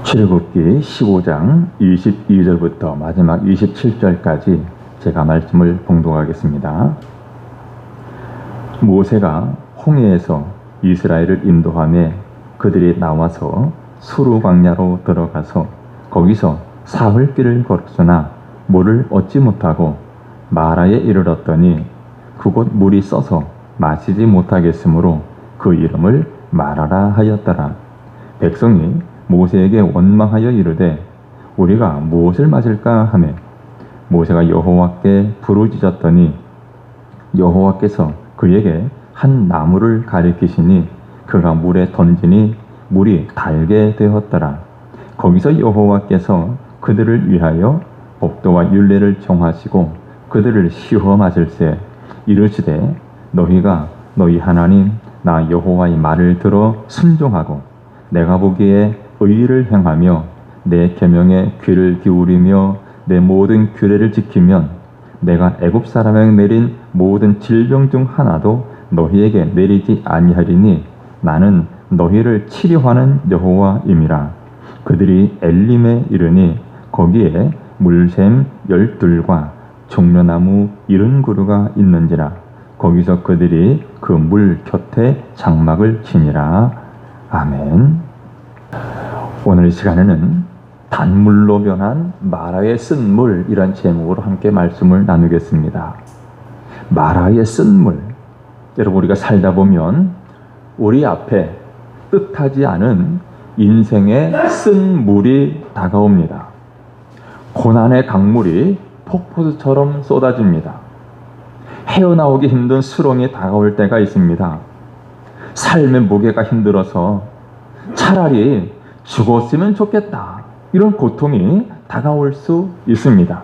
출애굽기 15장 22절부터 마지막 27절까지 제가 말씀을 봉독하겠습니다. 모세가 홍해에서 이스라엘을 인도하며 그들이 나와서 수르 광야로 들어가서 거기서 사흘길을 걸었으나 물을 얻지 못하고 마라에 이르렀더니 그곳 물이 써서 마시지 못하겠으므로 그 이름을 마라라 하였더라. 백성이 모세에게 원망하여 이르되 우리가 무엇을 마실까 하매 모세가 여호와께 부르짖었더니 여호와께서 그에게 한 나무를 가리키시니 그가 물에 던지니 물이 달게 되었더라. 거기서 여호와께서 그들을 위하여 법도와 율례를 정하시고 그들을 시험하실세 이르시되 너희가 너희 하나님 나 여호와의 말을 들어 순종하고 내가 보기에 의를 행하며 내 계명에 귀를 기울이며 내 모든 규례를 지키면 내가 애굽 사람에게 내린 모든 질병 중 하나도 너희에게 내리지 아니하리니 나는 너희를 치료하는 여호와임이라. 그들이 엘림에 이르니 거기에 물샘 12과 종려나무 70그루가 있는지라. 거기서 그들이 그 물 곁에 장막을 치니라. 아멘. 오늘 이 시간에는 단물로 변한 마라의 쓴물이란 제목으로 함께 말씀을 나누겠습니다. 마라의 쓴물. 여러분, 우리가 살다 보면 우리 앞에 뜻하지 않은 인생의 쓴물이 다가옵니다. 고난의 강물이 폭포수처럼 쏟아집니다. 헤어나오기 힘든 수렁이 다가올 때가 있습니다. 삶의 무게가 힘들어서 차라리 죽었으면 좋겠다, 이런 고통이 다가올 수 있습니다.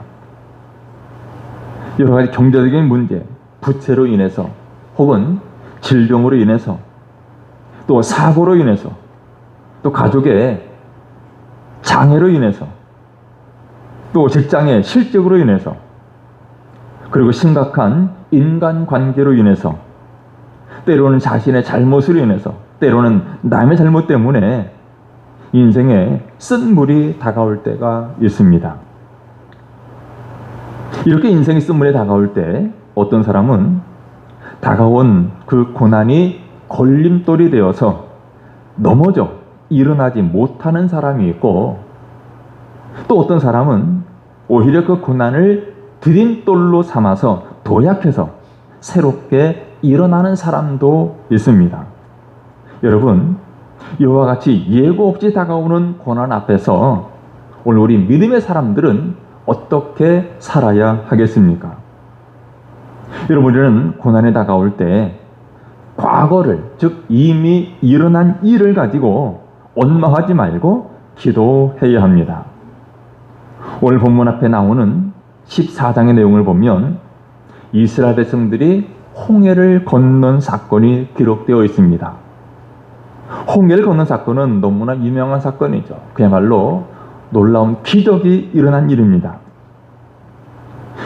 여러 가지 경제적인 문제, 부채로 인해서 혹은 질병으로 인해서 또 사고로 인해서 또 가족의 장애로 인해서 또 직장의 실적으로 인해서 그리고 심각한 인간관계로 인해서 때로는 자신의 잘못으로 인해서 때로는 남의 잘못 때문에 인생에 쓴물이 다가올 때가 있습니다. 이렇게 인생의 쓴물이 다가올 때 어떤 사람은 다가온 그 고난이 걸림돌이 되어서 넘어져 일어나지 못하는 사람이 있고 또 어떤 사람은 오히려 그 고난을 디딤돌로 삼아서 도약해서 새롭게 일어나는 사람도 있습니다. 여러분, 이와 같이 예고 없이 다가오는 고난 앞에서 오늘 우리 믿음의 사람들은 어떻게 살아야 하겠습니까? 여러분, 우리는 고난이 다가올 때 과거를, 즉 이미 일어난 일을 가지고 원망하지 말고 기도해야 합니다. 오늘 본문 앞에 나오는 14장의 내용을 보면 이스라엘 백성들이 홍해를 건넌 사건이 기록되어 있습니다. 홍해를 건넌 사건은 너무나 유명한 사건이죠. 그야말로 놀라운 기적이 일어난 일입니다.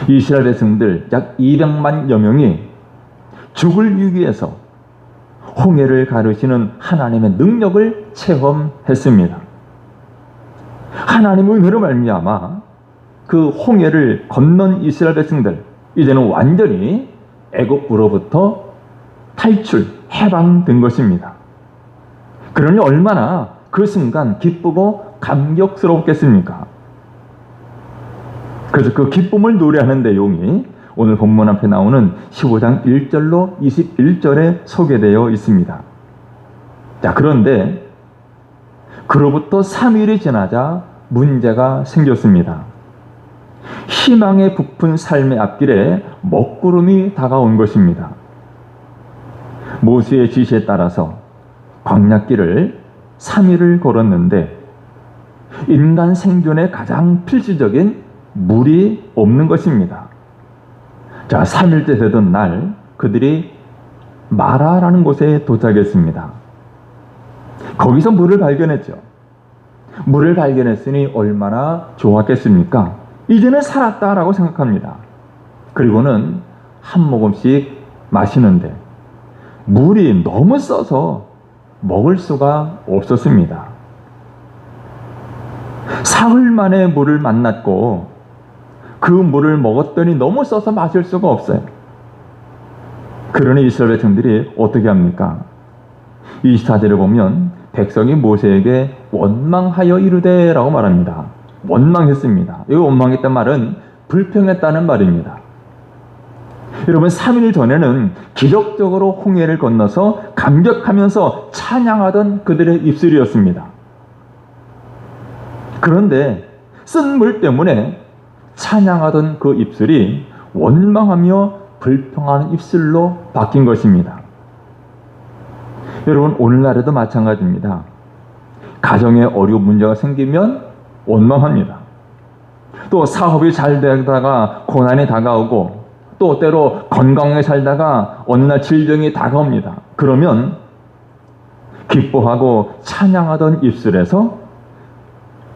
이스라엘 백성들 약 200만여 명이 죽을 위기에서 홍해를 가르시는 하나님의 능력을 체험했습니다. 하나님의 은혜로 말미암아 그 홍해를 건넌 이스라엘 백성들, 이제는 완전히 애굽으로부터 탈출, 해방된 것입니다. 그러니 얼마나 그 순간 기쁘고 감격스럽겠습니까? 그래서 그 기쁨을 노래하는 내용이 오늘 본문 앞에 나오는 15장 1절로 21절에 소개되어 있습니다. 자, 그런데 그로부터 3일이 지나자 문제가 생겼습니다. 희망의 부푼 삶의 앞길에 먹구름이 다가온 것입니다. 모세의 지시에 따라서 광야길을 3일을 걸었는데 인간 생존에 가장 필수적인 물이 없는 것입니다. 자, 3일째 되던 날 그들이 마라라는 곳에 도착했습니다. 거기서 물을 발견했죠. 물을 발견했으니 얼마나 좋았겠습니까? 이제는 살았다라고 생각합니다. 그리고는 한 모금씩 마시는데 물이 너무 써서 먹을 수가 없었습니다. 사흘 만에 물을 만났고 그 물을 먹었더니 너무 써서 마실 수가 없어요. 그러니 이스라엘 백성들이 어떻게 합니까? 24절에 보면 백성이 모세에게 원망하여 이르되 라고 말합니다. 원망했습니다. 이 원망했단 말은 불평했다는 말입니다. 여러분, 3일 전에는 기적적으로 홍해를 건너서 감격하면서 찬양하던 그들의 입술이었습니다. 그런데 쓴 물 때문에 찬양하던 그 입술이 원망하며 불평하는 입술로 바뀐 것입니다. 여러분, 오늘날에도 마찬가지입니다. 가정에 어려운 문제가 생기면 원망합니다. 또 사업이 잘 되다가 고난이 다가오고, 또 때로 건강하게 살다가 어느 날 질병이 다가옵니다. 그러면 기뻐하고 찬양하던 입술에서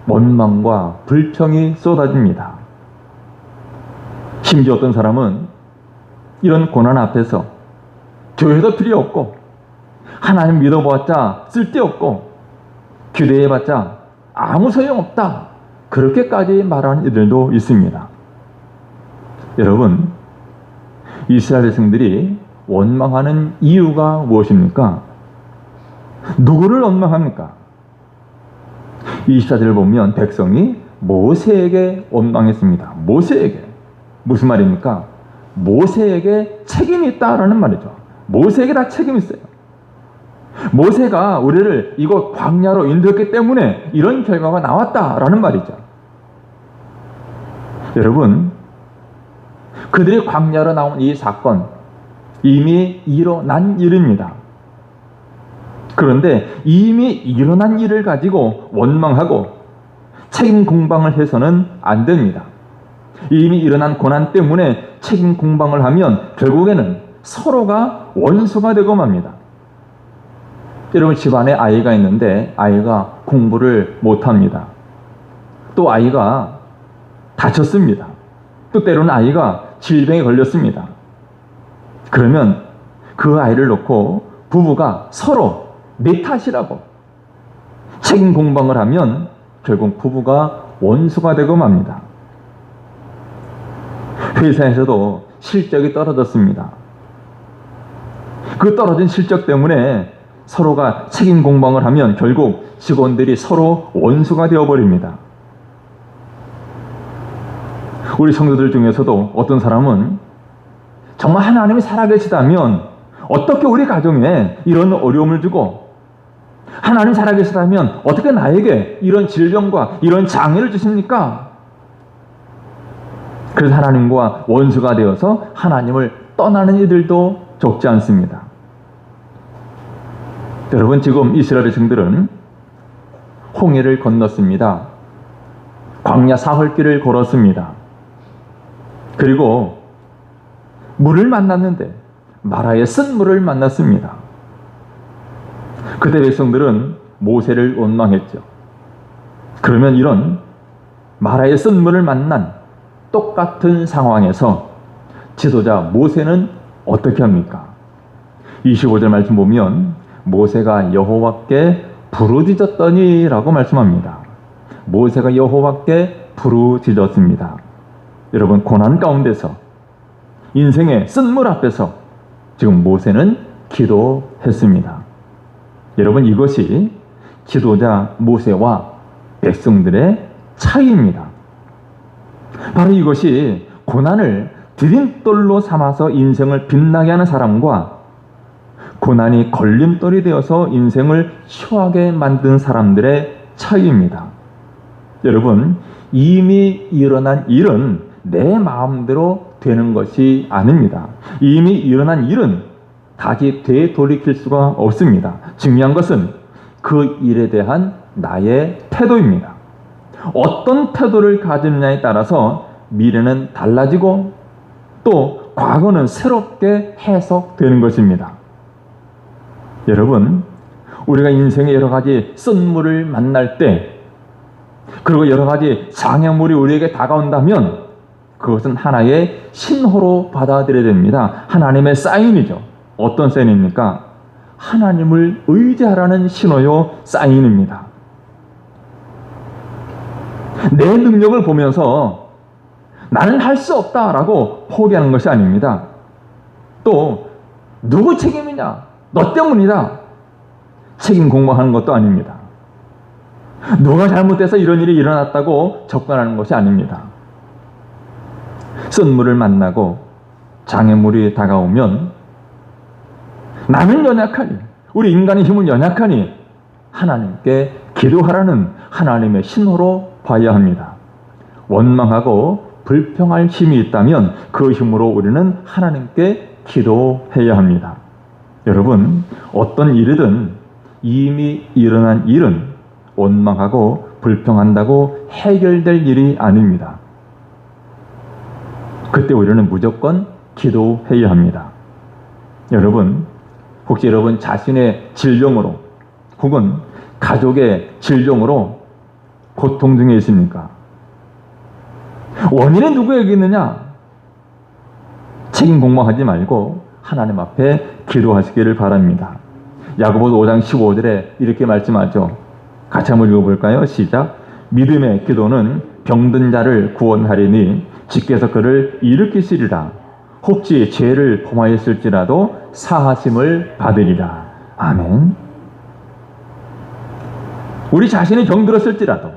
원망과 불평이 쏟아집니다. 심지어 어떤 사람은 이런 고난 앞에서 교회도 필요 없고 하나님 믿어봤자 쓸데없고 기도해봤자 아무 소용없다, 그렇게까지 말하는 이들도 있습니다. 여러분, 이스라엘 백성들이 원망하는 이유가 무엇입니까? 누구를 원망합니까? 24절을 보면 백성이 모세에게 원망했습니다. 모세에게. 무슨 말입니까? 모세에게 책임이 있다라는 말이죠. 모세에게 다 책임이 있어요. 모세가 우리를 이곳 광야로 인도했기 때문에 이런 결과가 나왔다라는 말이죠. 여러분, 그들이 광야로 나온 이 사건, 이미 일어난 일입니다. 그런데 이미 일어난 일을 가지고 원망하고 책임 공방을 해서는 안 됩니다. 이미 일어난 고난 때문에 책임 공방을 하면 결국에는 서로가 원수가 되고 맙니다. 여러분, 집안에 아이가 있는데 아이가 공부를 못합니다. 또 아이가 다쳤습니다. 또 때로는 아이가 질병에 걸렸습니다. 그러면 그 아이를 놓고 부부가 서로 내 탓이라고 책임 공방을 하면 결국 부부가 원수가 되고 맙니다. 회사에서도 실적이 떨어졌습니다. 그 떨어진 실적 때문에 서로가 책임 공방을 하면 결국 직원들이 서로 원수가 되어버립니다. 우리 성도들 중에서도 어떤 사람은 정말 하나님이 살아계시다면 어떻게 우리 가정에 이런 어려움을 주고, 하나님 살아계시다면 어떻게 나에게 이런 질병과 이런 장애를 주십니까? 그래서 하나님과 원수가 되어서 하나님을 떠나는 이들도 적지 않습니다. 여러분, 지금 이스라엘 백성들은 홍해를 건넜습니다. 광야 사흘길을 걸었습니다. 그리고 물을 만났는데 마라의 쓴 물을 만났습니다. 그때 백성들은 모세를 원망했죠. 그러면 이런 마라의 쓴 물을 만난 똑같은 상황에서 지도자 모세는 어떻게 합니까? 25절 말씀 보면 모세가 여호와께 부르짖었더니 라고 말씀합니다. 모세가 여호와께 부르짖었습니다. 여러분, 고난 가운데서 인생의 쓴물 앞에서 지금 모세는 기도했습니다. 여러분, 이것이 지도자 모세와 백성들의 차이입니다. 바로 이것이 고난을 디딤돌로 삼아서 인생을 빛나게 하는 사람과 고난이 걸림돌이 되어서 인생을 추하게 만든 사람들의 차이입니다. 여러분, 이미 일어난 일은 내 마음대로 되는 것이 아닙니다. 이미 일어난 일은 다시 되돌이킬 수가 없습니다. 중요한 것은 그 일에 대한 나의 태도입니다. 어떤 태도를 가지느냐에 따라서 미래는 달라지고 또 과거는 새롭게 해석되는 것입니다. 여러분, 우리가 인생의 여러 가지 쓴물을 만날 때, 그리고 여러 가지 장애물이 우리에게 다가온다면 그것은 하나의 신호로 받아들여야 됩니다. 하나님의 사인이죠. 어떤 사인입니까? 하나님을 의지하라는 신호요, 사인입니다. 내 능력을 보면서 나는 할 수 없다라고 포기하는 것이 아닙니다. 또 누구 책임이냐? 너 때문이다. 책임 공방하는 것도 아닙니다. 누가 잘못해서 이런 일이 일어났다고 접근하는 것이 아닙니다. 쓴물을 만나고 장애물이 다가오면 나는 연약하니, 우리 인간의 힘은 연약하니 하나님께 기도하라는 하나님의 신호로 봐야 합니다. 원망하고 불평할 힘이 있다면 그 힘으로 우리는 하나님께 기도해야 합니다. 여러분, 어떤 일이든 이미 일어난 일은 원망하고 불평한다고 해결될 일이 아닙니다. 그때 우리는 무조건 기도해야 합니다. 여러분, 혹시 여러분 자신의 질병으로 혹은 가족의 질병으로 고통 중에 있습니까? 원인은 누구에게 있느냐? 책임 공방하지 말고 하나님 앞에 기도하시기를 바랍니다. 야고보서 5장 15절에 이렇게 말씀하죠. 같이 한번 읽어볼까요? 시작. 믿음의 기도는 병든 자를 구원하리니 주께서 그를 일으키시리라. 혹시 죄를 범하였을지라도 사하심을 받으리라. 아멘. 우리 자신이 병들었을지라도,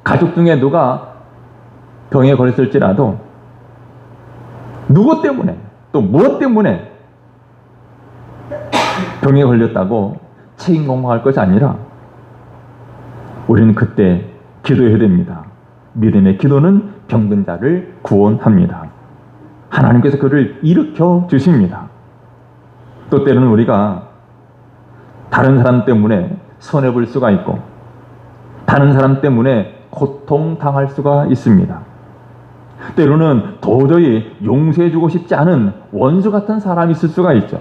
가족 중에 누가 병에 걸렸을지라도, 누구 때문에 또 무엇 때문에 병에 걸렸다고 책임 공방할 것이 아니라 우리는 그때 기도해야 됩니다. 믿음의 기도는 병든 자를 구원합니다. 하나님께서 그를 일으켜 주십니다. 또 때로는 우리가 다른 사람 때문에 손해볼 수가 있고 다른 사람 때문에 고통당할 수가 있습니다. 때로는 도저히 용서해주고 싶지 않은 원수 같은 사람이 있을 수가 있죠.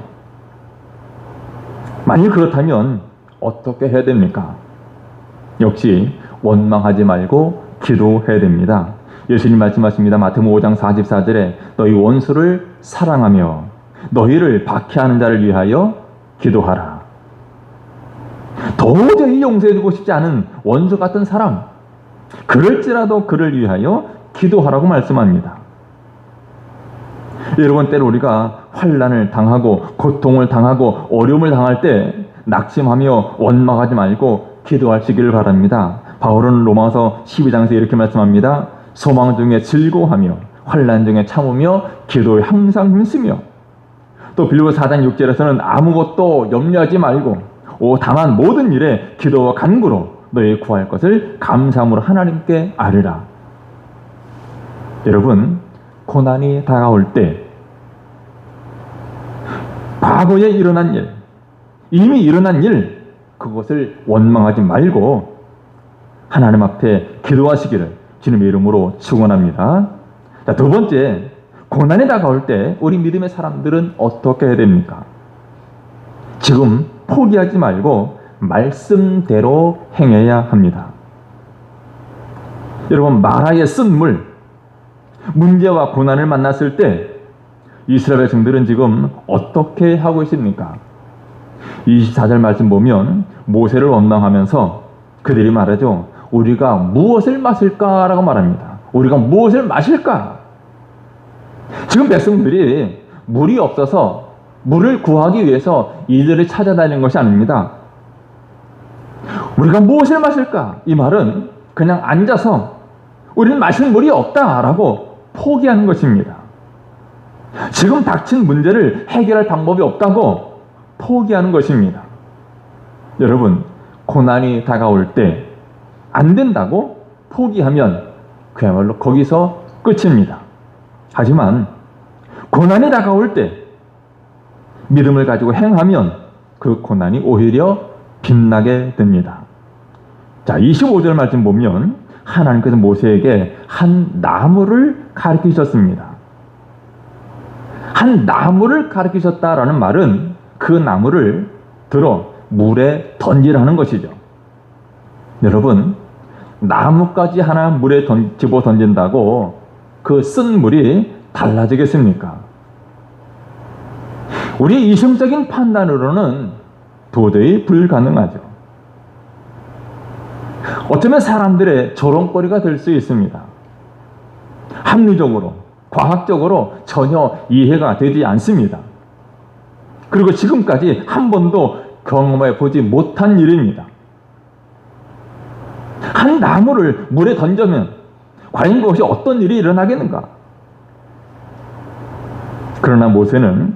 만일 그렇다면 어떻게 해야 됩니까? 역시 원망하지 말고 기도해야 됩니다. 예수님 말씀하십니다. 마태복음 5장 44절에 너희 원수를 사랑하며 너희를 박해하는 자를 위하여 기도하라. 도저히 용서해주고 싶지 않은 원수 같은 사람, 그럴지라도 그를 위하여 기도하라고 말씀합니다. 여러분, 때로 우리가 환난을 당하고 고통을 당하고 어려움을 당할 때 낙심하며 원망하지 말고 기도하시기를 바랍니다. 바울은 로마서 12장에서 이렇게 말씀합니다. 소망 중에 즐거워하며 환난 중에 참으며 기도에 항상 힘쓰며, 또 빌립보서 4장 6절에서는 아무것도 염려하지 말고 다만 모든 일에 기도와 간구로 너희 구할 것을 감사함으로 하나님께 아뢰라. 여러분, 고난이 다가올 때 과거에 일어난 일, 이미 일어난 일, 그것을 원망하지 말고 하나님 앞에 기도하시기를 주님의 이름으로 축원합니다. 자, 두 번째, 고난이 다가올 때 우리 믿음의 사람들은 어떻게 해야 됩니까? 지금 포기하지 말고 말씀대로 행해야 합니다. 여러분, 마라의 쓴물, 문제와 고난을 만났을 때 이스라엘 백성들은 지금 어떻게 하고 있습니까? 24절 말씀 보면 모세를 원망하면서 그들이 말하죠. 우리가 무엇을 마실까라고 말합니다. 우리가 무엇을 마실까? 지금 백성들이 물이 없어서 물을 구하기 위해서 이들을 찾아다니는 것이 아닙니다. 우리가 무엇을 마실까? 이 말은 그냥 앉아서 우리는 마실 물이 없다라고 포기하는 것입니다. 지금 닥친 문제를 해결할 방법이 없다고 포기하는 것입니다. 여러분, 고난이 다가올 때 안 된다고 포기하면 그야말로 거기서 끝입니다. 하지만 고난이 다가올 때 믿음을 가지고 행하면 그 고난이 오히려 빛나게 됩니다. 자, 25절 말씀 보면 하나님께서 모세에게 한 나무를 가르치셨습니다. 한 나무를 가르치셨다라는 말은 그 나무를 들어 물에 던지라는 것이죠. 여러분, 나무까지 하나 물에 집어 던진다고 그 쓴 물이 달라지겠습니까? 우리 이성적인 판단으로는 도저히 불가능하죠. 어쩌면 사람들의 조롱거리가 될 수 있습니다. 합리적으로, 과학적으로 전혀 이해가 되지 않습니다. 그리고 지금까지 한 번도 경험해 보지 못한 일입니다. 한 나무를 물에 던지면 과연 그것이 어떤 일이 일어나겠는가? 그러나 모세는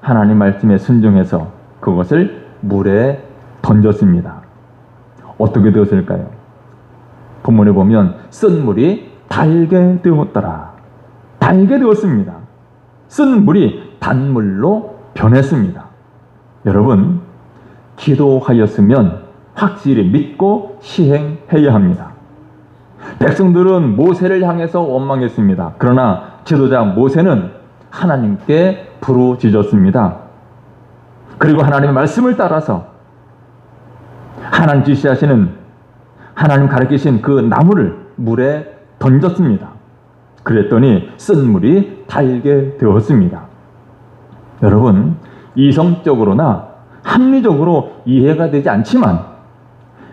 하나님 말씀에 순종해서 그것을 물에 던졌습니다. 어떻게 되었을까요? 본문에 보면 쓴 물이 달게 되었더라. 달게 되었습니다. 쓴 물이 단물로 변했습니다. 여러분, 기도하였으면 확실히 믿고 시행해야 합니다. 백성들은 모세를 향해서 원망했습니다. 그러나 지도자 모세는 하나님께 부르짖었습니다. 그리고 하나님의 말씀을 따라서 하나님 지시하시는, 하나님 가르치신 그 나무를 물에 던졌습니다. 그랬더니 쓴 물이 달게 되었습니다. 여러분, 이성적으로나 합리적으로 이해가 되지 않지만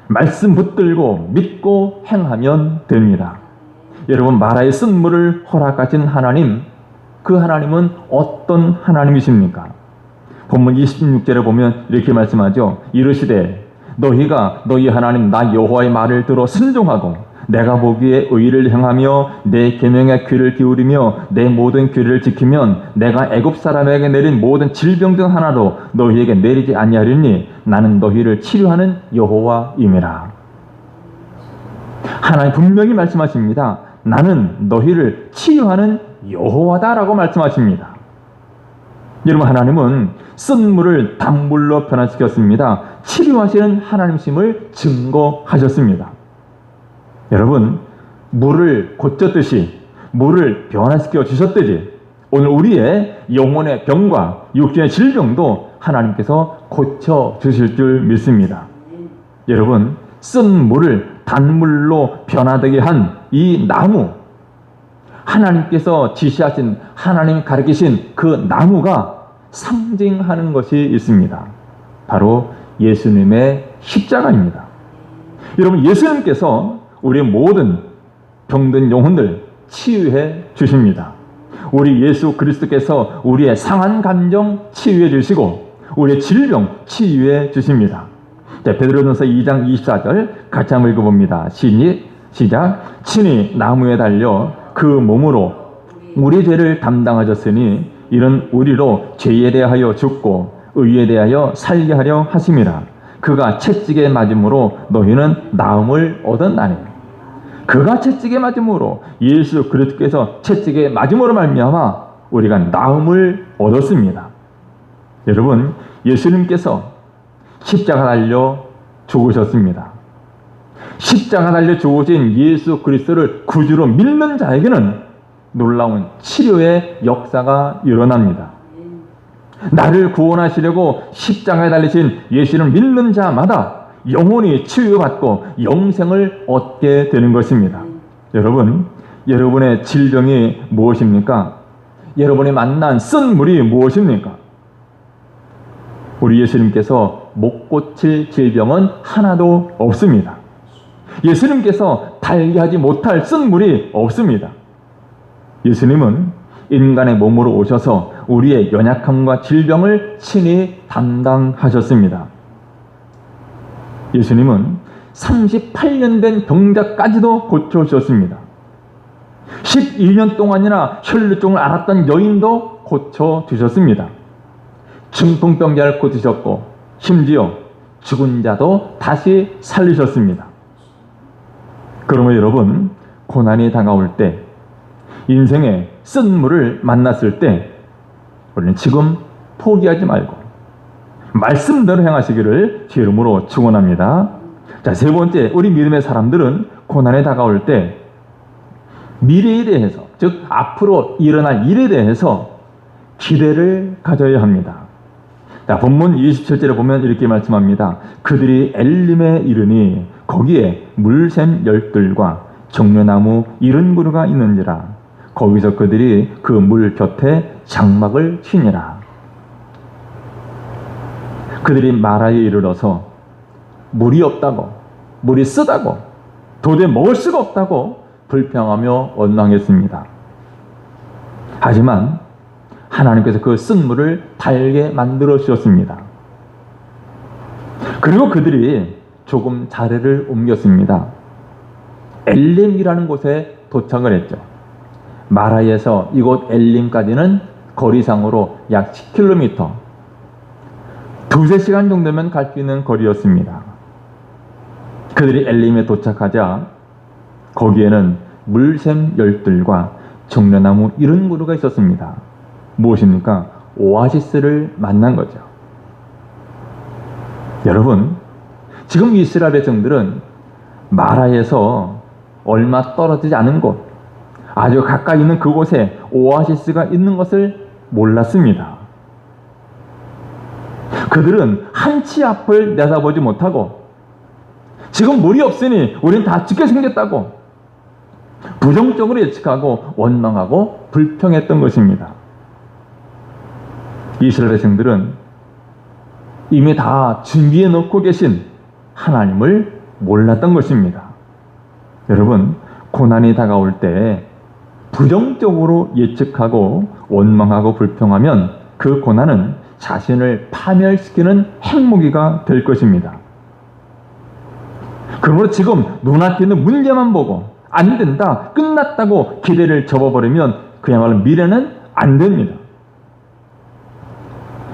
말씀 붙들고 믿고 행하면 됩니다. 여러분, 마라의 쓴 물을 허락하신 하나님, 그 하나님은 어떤 하나님이십니까? 본문 26절에 보면 이렇게 말씀하죠. 이르시되 너희가 너희 하나님 나 여호와의 말을 들어 순종하고 내가 보기에 의를 행하며 내 계명에 귀를 기울이며 내 모든 규례를 지키면 내가 애굽 사람에게 내린 모든 질병 중 하나도 너희에게 내리지 아니하리니 나는 너희를 치료하는 여호와임이라. 하나님 분명히 말씀하십니다. 나는 너희를 치유하는 여호와다라고 말씀하십니다. 여러분, 하나님은 쓴 물을 단물로 변화시켰습니다. 치료하시는 하나님심을 증거하셨습니다. 여러분, 물을 고쳤듯이, 물을 변화시켜 주셨듯이 오늘 우리의 영혼의 병과 육신의 질병도 하나님께서 고쳐 주실 줄 믿습니다. 여러분, 쓴 물을 단물로 변화되게 한 이 나무, 하나님께서 지시하신, 하나님 가르치신 그 나무가 상징하는 것이 있습니다. 바로 예수님의 십자가입니다. 여러분, 예수님께서 우리의 모든 병든 영혼들 치유해 주십니다. 우리 예수 그리스도께서 우리의 상한 감정 치유해 주시고 우리의 질병 치유해 주십니다. 자, 베드로전서 2장 24절 같이 한번 읽어봅니다. 시작. 친히 나무에 달려 그 몸으로 우리 죄를 담당하셨으니 이는 우리로 죄에 대하여 죽고 의에 대하여 살게 하려 하심이라. 그가 채찍에 맞음으로 너희는 나음을 얻었나니. 그가 채찍에 맞음으로, 예수 그리스도께서 채찍에 맞음으로 말미암아 우리가 나음을 얻었습니다. 여러분, 예수님께서 십자가 달려 죽으셨습니다. 십자가 달려 죽으신 예수 그리스도를 구주로 믿는 자에게는 놀라운 치료의 역사가 일어납니다. 나를 구원하시려고 십자가에 달리신 예수를 믿는 자마다 영혼이 치유받고 영생을 얻게 되는 것입니다. 여러분, 여러분의 질병이 무엇입니까? 여러분이 만난 쓴 물이 무엇입니까? 우리 예수님께서 못 고칠 질병은 하나도 없습니다. 예수님께서 달게 하지 못할 쓴 물이 없습니다. 예수님은 인간의 몸으로 오셔서 우리의 연약함과 질병을 친히 담당하셨습니다. 예수님은 38년 된 병자까지도 고쳐주셨습니다. 12년 동안이나 혈루증을 앓았던 여인도 고쳐주셨습니다. 중풍병자를 고치셨고 심지어 죽은 자도 다시 살리셨습니다. 그러면 여러분, 고난이 다가올 때, 인생의 쓴 물을 만났을 때 우리는 지금 포기하지 말고 말씀대로 행하시기를 주 이름으로 축원합니다. 자, 세 번째, 우리 믿음의 사람들은 고난에 다가올 때 미래에 대해서, 즉 앞으로 일어날 일에 대해서 기대를 가져야 합니다. 자, 본문 27절에 보면 이렇게 말씀합니다. 그들이 엘림에 이르니 거기에 물샘 열들과 정려나무 이른 그루가 있는지라. 거기서 그들이 그 물 곁에 장막을 치니라. 그들이 마라에 이르러서 물이 없다고, 물이 쓰다고 도저히 먹을 수가 없다고 불평하며 원망했습니다. 하지만 하나님께서 그 쓴물을 달게 만들어 주셨습니다. 그리고 그들이 조금 자리를 옮겼습니다. 엘림이라는 곳에 도착을 했죠. 마라에서 이곳 엘림까지는 거리상으로 약 10km, 두세 시간 정도면 갈 수 있는 거리였습니다. 그들이 엘림에 도착하자 거기에는 물샘 열들과 종려나무 이런 그루가 있었습니다. 무엇입니까? 오아시스를 만난 거죠. 여러분, 지금 이스라엘 백성들은 마라에서 얼마 떨어지지 않은 곳, 아주 가까이 있는 그곳에 오아시스가 있는 것을 몰랐습니다. 그들은 한치 앞을 내다보지 못하고 지금 물이 없으니 우린 다 죽게 생겼다고 부정적으로 예측하고 원망하고 불평했던 것입니다. 이스라엘 백성들은 이미 다 준비해 놓고 계신 하나님을 몰랐던 것입니다. 여러분, 고난이 다가올 때 부정적으로 예측하고 원망하고 불평하면 그 고난은 자신을 파멸시키는 핵무기가 될 것입니다. 그러므로 지금 눈앞에 있는 문제만 보고 안 된다, 끝났다고 기대를 접어버리면 그야말로 미래는 안 됩니다.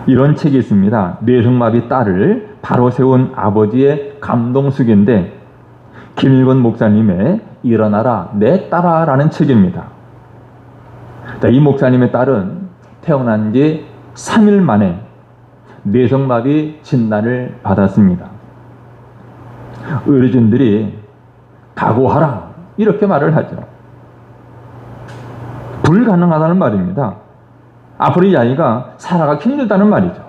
이런 책이 있습니다. 뇌성마비 딸을 바로 세운 아버지의 감동숙인데 김일건 목사님의 일어나라 내 딸아라는 책입니다. 이 목사님의 딸은 태어난 지 3일 만에 뇌성마비 진단을 받았습니다. 의료진들이 각오하라 이렇게 말을 하죠. 불가능하다는 말입니다. 앞으로 이 아이가 살아가기 힘들다는 말이죠.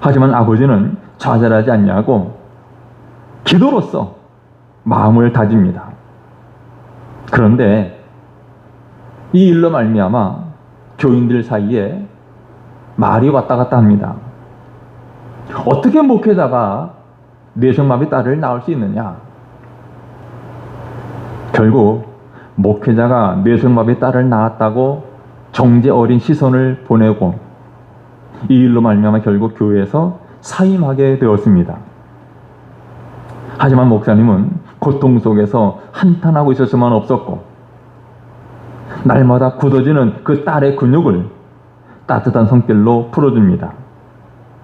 하지만 아버지는 좌절하지 않냐고 기도로써 마음을 다집니다. 그런데 이 일로 말미암아 교인들 사이에 말이 왔다 갔다 합니다. 어떻게 목회자가 뇌성마비 딸을 낳을 수 있느냐? 결국 목회자가 뇌성마비 딸을 낳았다고 정죄 어린 시선을 보내고 이 일로 말미암아 결국 교회에서 사임하게 되었습니다. 하지만 목사님은 고통 속에서 한탄하고 있을 수만 없었고 날마다 굳어지는 그 딸의 근육을 따뜻한 손길로 풀어줍니다.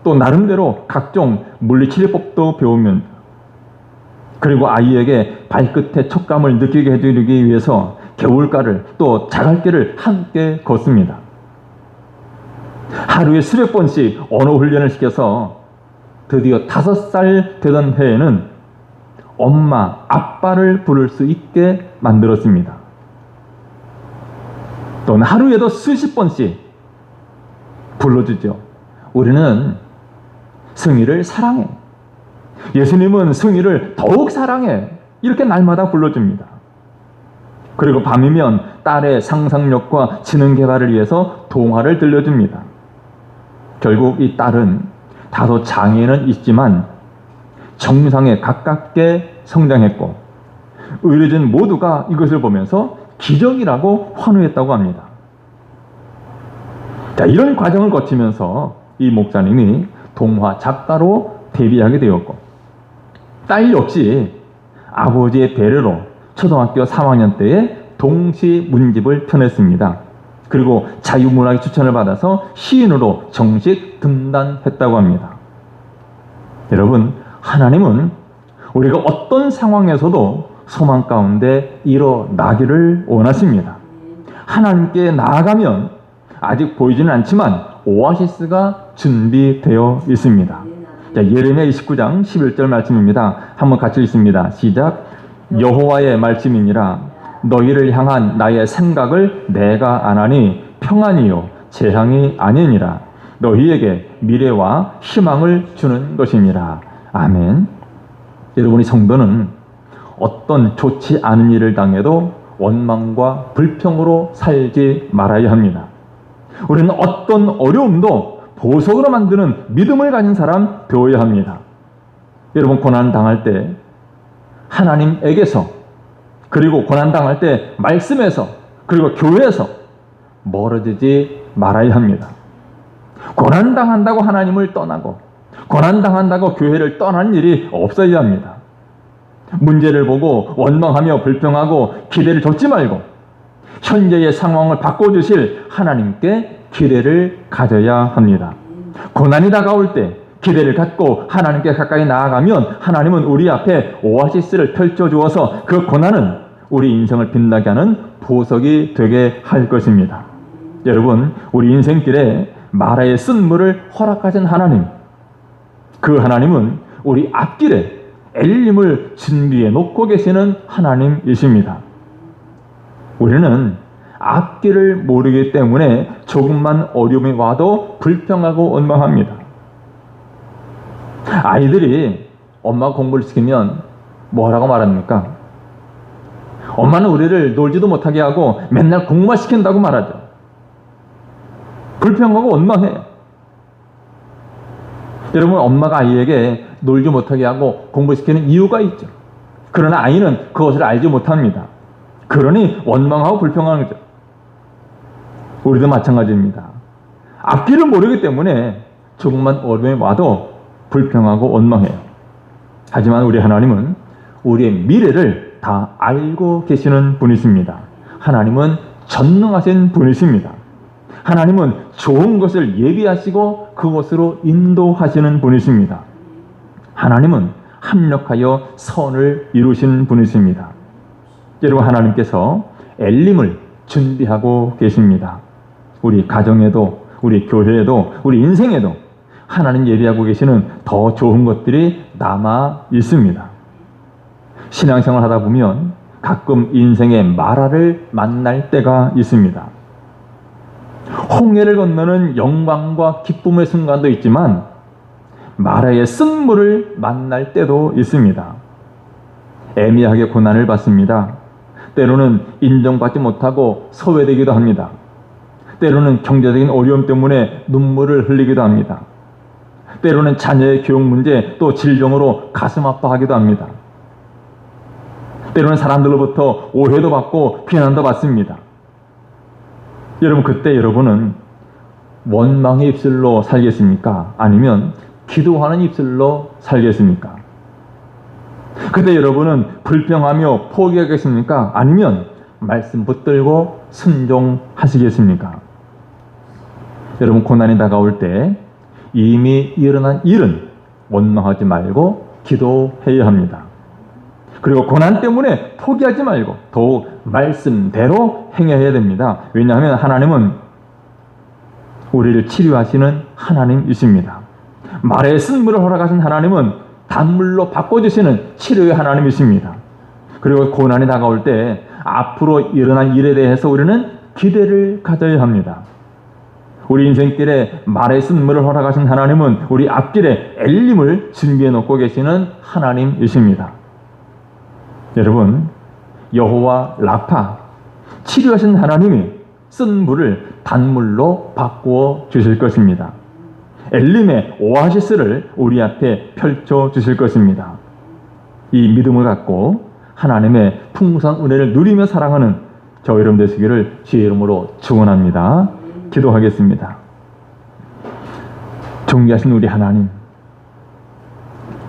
또 나름대로 각종 물리치료법도 배우면 그리고 아이에게 발끝의 촉감을 느끼게 해주기 위해서 개울가를 또 자갈길을 함께 걷습니다. 하루에 수백 번씩 언어 훈련을 시켜서 드디어 5살 되던 해에는 엄마, 아빠를 부를 수 있게 만들었습니다. 또는 하루에도 수십 번씩 불러주죠. 우리는 승희를 사랑해. 예수님은 승희를 더욱 사랑해. 이렇게 날마다 불러줍니다. 그리고 밤이면 딸의 상상력과 지능 개발을 위해서 동화를 들려줍니다. 결국 이 딸은 다소 장애는 있지만 정상에 가깝게 성장했고 의료진 모두가 이것을 보면서 기적이라고 환호했다고 합니다. 자, 이런 과정을 거치면서 이 목사님이 동화 작가로 데뷔하게 되었고 딸 역시 아버지의 배려로 초등학교 3학년 때에 동시 문집을 펴냈습니다. 그리고 자유문학의 추천을 받아서 시인으로 정식 등단했다고 합니다. 여러분, 하나님은 우리가 어떤 상황에서도 소망 가운데 일어나기를 원하십니다. 하나님께 나아가면 아직 보이지는 않지만 오아시스가 준비되어 있습니다. 자, 예레미야 29장 11절 말씀입니다. 한번 같이 읽습니다. 시작. 여호와의 말씀이니라. 너희를 향한 나의 생각을 내가 아나니 평안이요 재앙이 아니니라. 너희에게 미래와 희망을 주는 것이니라. 아멘. 여러분의 성도는 어떤 좋지 않은 일을 당해도 원망과 불평으로 살지 말아야 합니다. 우리는 어떤 어려움도 보석으로 만드는 믿음을 가진 사람 되어야 합니다. 여러분, 고난 당할 때 하나님에게서, 그리고 고난당할 때 말씀에서, 그리고 교회에서 멀어지지 말아야 합니다. 고난당한다고 하나님을 떠나고 고난당한다고 교회를 떠나는 일이 없어야 합니다. 문제를 보고 원망하며 불평하고 기대를 줬지 말고 현재의 상황을 바꿔주실 하나님께 기대를 가져야 합니다. 고난이 다가올 때 기대를 갖고 하나님께 가까이 나아가면 하나님은 우리 앞에 오아시스를 펼쳐주어서 그 고난은 우리 인생을 빛나게 하는 보석이 되게 할 것입니다. 여러분, 우리 인생길에 마라의 쓴물을 허락하신 하나님, 그 하나님은 우리 앞길에 엘림을 준비해 놓고 계시는 하나님이십니다. 우리는 앞길을 모르기 때문에 조금만 어려움이 와도 불평하고 원망합니다. 아이들이 엄마가 공부를 시키면 뭐라고 말합니까? 엄마는 우리를 놀지도 못하게 하고 맨날 공부만 시킨다고 말하죠. 불평하고 원망해요. 여러분, 엄마가 아이에게 놀지 못하게 하고 공부시키는 이유가 있죠. 그러나 아이는 그것을 알지 못합니다. 그러니 원망하고 불평하는 거죠. 우리도 마찬가지입니다. 앞길을 모르기 때문에 조금만 어려움이 와도 불평하고 원망해요. 하지만 우리 하나님은 우리의 미래를 다 알고 계시는 분이십니다. 하나님은 전능하신 분이십니다. 하나님은 좋은 것을 예비하시고 그것으로 인도하시는 분이십니다. 하나님은 합력하여 선을 이루신 분이십니다. 여러분, 하나님께서 엘림을 준비하고 계십니다. 우리 가정에도, 우리 교회에도, 우리 인생에도 하나님 예비하고 계시는 더 좋은 것들이 남아 있습니다. 신앙생활 하다 보면 가끔 인생의 마라를 만날 때가 있습니다. 홍해를 건너는 영광과 기쁨의 순간도 있지만 마라의 쓴물을 만날 때도 있습니다. 애매하게 고난을 받습니다. 때로는 인정받지 못하고 소외되기도 합니다. 때로는 경제적인 어려움 때문에 눈물을 흘리기도 합니다. 때로는 자녀의 교육 문제, 또 질병으로 가슴 아파하기도 합니다. 때로는 사람들로부터 오해도 받고 비난도 받습니다. 여러분, 그때 여러분은 원망의 입술로 살겠습니까? 아니면 기도하는 입술로 살겠습니까? 그때 여러분은 불평하며 포기하겠습니까? 아니면 말씀 붙들고 순종하시겠습니까? 여러분, 고난이 다가올 때 이미 일어난 일은 원망하지 말고 기도해야 합니다. 그리고 고난 때문에 포기하지 말고 더욱 말씀대로 행해야 됩니다. 왜냐하면 하나님은 우리를 치료하시는 하나님이십니다. 말의 쓴물을 허락하신 하나님은 단물로 바꿔주시는 치료의 하나님이십니다. 그리고 고난이 다가올 때 앞으로 일어난 일에 대해서 우리는 기대를 가져야 합니다. 우리 인생길에 말의 쓴물을 허락하신 하나님은 우리 앞길에 엘림을 준비해 놓고 계시는 하나님이십니다. 여러분, 여호와 라파, 치료하신 하나님이 쓴 물을 단물로 바꾸어 주실 것입니다. 엘림의 오아시스를 우리 앞에 펼쳐 주실 것입니다. 이 믿음을 갖고 하나님의 풍성한 은혜를 누리며 살아가는 저 여러분 되시기를 주의 이름으로 축원합니다. 기도하겠습니다. 존귀하신 우리 하나님,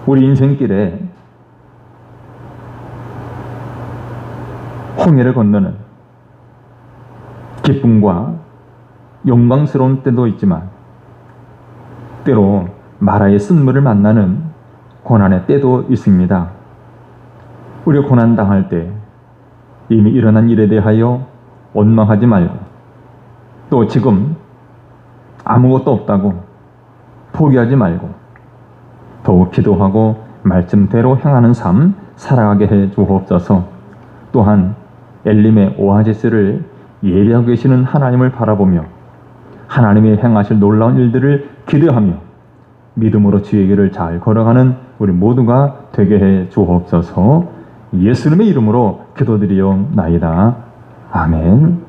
우리 인생길에 홍해를 건너는 기쁨과 영광스러운 때도 있지만 때로 마라의 쓴물을 만나는 고난의 때도 있습니다. 우리가 고난당할 때 이미 일어난 일에 대하여 원망하지 말고 또 지금 아무것도 없다고 포기하지 말고 더욱 기도하고 말씀대로 행하는 삶 살아가게 해 주옵소서. 또한 엘림의 오아시스를 예비하고 계시는 하나님을 바라보며 하나님이 행하실 놀라운 일들을 기대하며 믿음으로 주의 길을 잘 걸어가는 우리 모두가 되게 해 주옵소서. 예수님의 이름으로 기도드리옵나이다. 아멘.